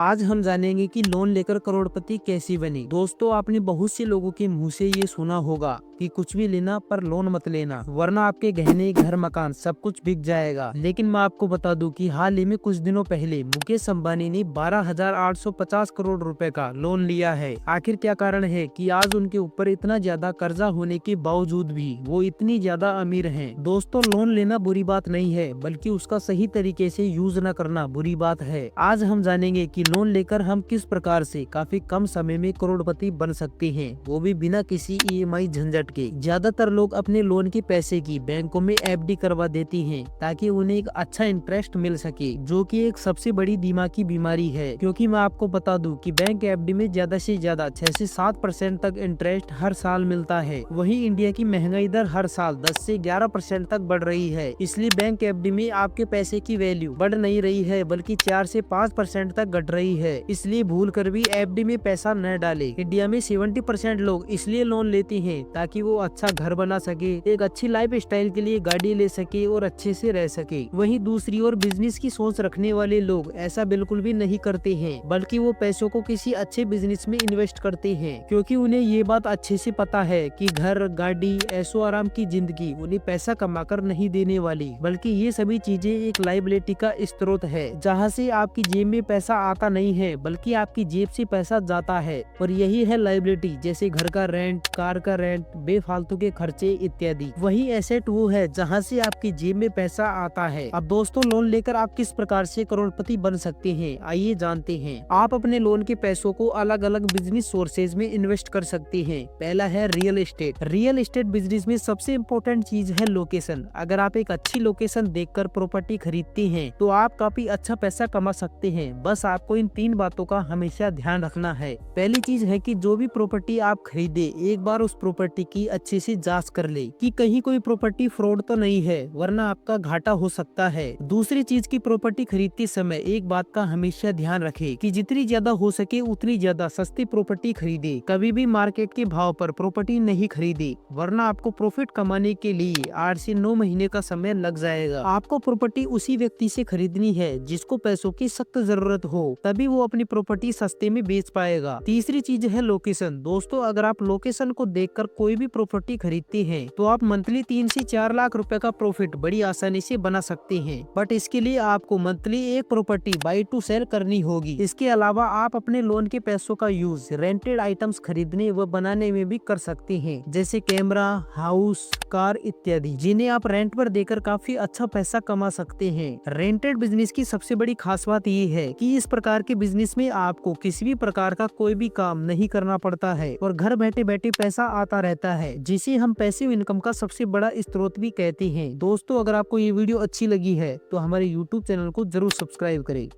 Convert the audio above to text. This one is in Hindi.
आज हम जानेंगे कि लोन लेकर करोड़पति कैसे बने। दोस्तों, आपने बहुत से लोगों के मुंह से ये सुना होगा कि कुछ भी लेना पर लोन मत लेना, वरना आपके गहने, घर, मकान सब कुछ बिक जाएगा। लेकिन मैं आपको बता दूं कि हाल ही में कुछ दिनों पहले मुकेश अंबानी ने 12,850 करोड़ रुपए का लोन लिया है। आखिर क्या कारण है कि आज उनके ऊपर इतना ज्यादा कर्जा होने के बावजूद भी वो इतनी ज्यादा अमीर हैं। दोस्तों, लोन लेना बुरी बात नहीं है, बल्कि उसका सही तरीके से यूज न करना बुरी बात है। आज हम जानेंगे कि लोन लेकर हम किस प्रकार से काफी कम समय में करोड़पति बन सकते हैं, वो भी बिना किसी ईएमआई झंझट के। ज्यादातर लोग अपने लोन के पैसे की बैंकों में एफडी करवा देती हैं ताकि उन्हें एक अच्छा इंटरेस्ट मिल सके, जो कि एक सबसे बड़ी दिमागी बीमारी है। क्योंकि मैं आपको बता दूं कि बैंक एफडी में ज्यादा से ज्यादा 6 से 7% तक इंटरेस्ट हर साल मिलता है। वहीं इंडिया की महंगाई दर हर साल 10 से 11% तक बढ़ रही है, इसलिए बैंक एफडी में आपके पैसे की वैल्यू बढ़ नहीं रही है, बल्कि 4 से 5% तक घट रही है। इसलिए भूल कर भी एफडी में पैसा न डाले। इंडिया में 70% लोग इसलिए लोन लेते हैं ताकि वो अच्छा घर बना सके, एक अच्छी लाइफ स्टाइल के लिए गाड़ी ले सके और अच्छे से रह सके। वहीं दूसरी ओर बिजनेस की सोच रखने वाले लोग ऐसा बिल्कुल भी नहीं करते हैं, बल्कि वो पैसों को किसी अच्छे बिजनेस में इन्वेस्ट करते हैं, क्योंकि उन्हें ये बात अच्छे से पता है कि घर, गाड़ी, ऐशो आराम की जिंदगी उन्हें पैसा कमाकर नहीं देने वाली, बल्कि ये सभी चीजें एक लायबिलिटी का स्रोत है, जहाँ से आपकी जेब में पैसा आता नहीं है, बल्कि आपकी जेब से पैसा जाता है। और यही है लायबिलिटी, जैसे घर का रेंट, कार का रेंट, बेफालतू के खर्चे इत्यादि। वही एसेट वो है जहाँ से आपकी जेब में पैसा आता है। अब दोस्तों, लोन लेकर आप किस प्रकार से करोड़पति बन सकते हैं, आइए जानते हैं। आप अपने लोन के पैसों को अलग अलग बिजनेस सोर्सेज में इन्वेस्ट कर सकते हैं। पहला है real estate. Real estate business में सबसे इम्पोर्टेंट चीज है लोकेशन। अगर आप एक अच्छी लोकेशन देखकर प्रॉपर्टी खरीदते हैं तो आप काफी अच्छा पैसा कमा सकते हैं। बस आपको इन 3 बातों का हमेशा ध्यान रखना है। पहली चीज है कि जो भी प्रॉपर्टी आप खरीदे, एक बार उस प्रॉपर्टी की अच्छे से जांच कर ले कि कहीं कोई प्रॉपर्टी फ्रॉड तो नहीं है, वरना आपका घाटा हो सकता है। दूसरी चीज की प्रॉपर्टी खरीदते समय एक बात का हमेशा ध्यान रखे कि जितनी ज्यादा हो सके उतनी ज्यादा सस्ती प्रॉपर्टी खरीदे। कभी भी मार्केट के भाव पर प्रॉपर्टी नहीं खरीदे, वरना आपको प्रॉफिट कमाने के लिए 8 से 9 महीने का समय लग जाएगा। आपको प्रॉपर्टी उसी व्यक्ति से खरीदनी है जिसको पैसों की सख्त जरूरत हो, तभी वो अपनी प्रॉपर्टी सस्ते में बेच पाएगा। तीसरी चीज है लोकेशन। दोस्तों, अगर आप लोकेशन को देखकर कोई भी प्रॉपर्टी खरीदते हैं तो आप मंथली 3 से 4 लाख रुपए का प्रॉफिट बड़ी आसानी से बना सकते हैं। बट इसके लिए आपको मंथली एक प्रॉपर्टी बाय टू सेल करनी होगी। इसके अलावा आप अपने लोन के पैसों का यूज रेंटेड आइटम्स खरीदने व बनाने में भी कर सकते हैं, जैसे कैमरा, हाउस, कार इत्यादि, जिन्हें आप रेंट पर देकर काफी अच्छा पैसा कमा सकते हैं। रेंटेड बिजनेस की सबसे बड़ी खास बात ये है कि इस प्रकार के बिजनेस में आपको किसी भी प्रकार का कोई भी काम नहीं करना पड़ता है और घर बैठे बैठे पैसा आता रहता है, जिसे हम पैसिव इनकम का सबसे बड़ा स्रोत भी कहते हैं। दोस्तों, अगर आपको ये वीडियो अच्छी लगी है तो हमारे YouTube चैनल को जरूर सब्सक्राइब करें।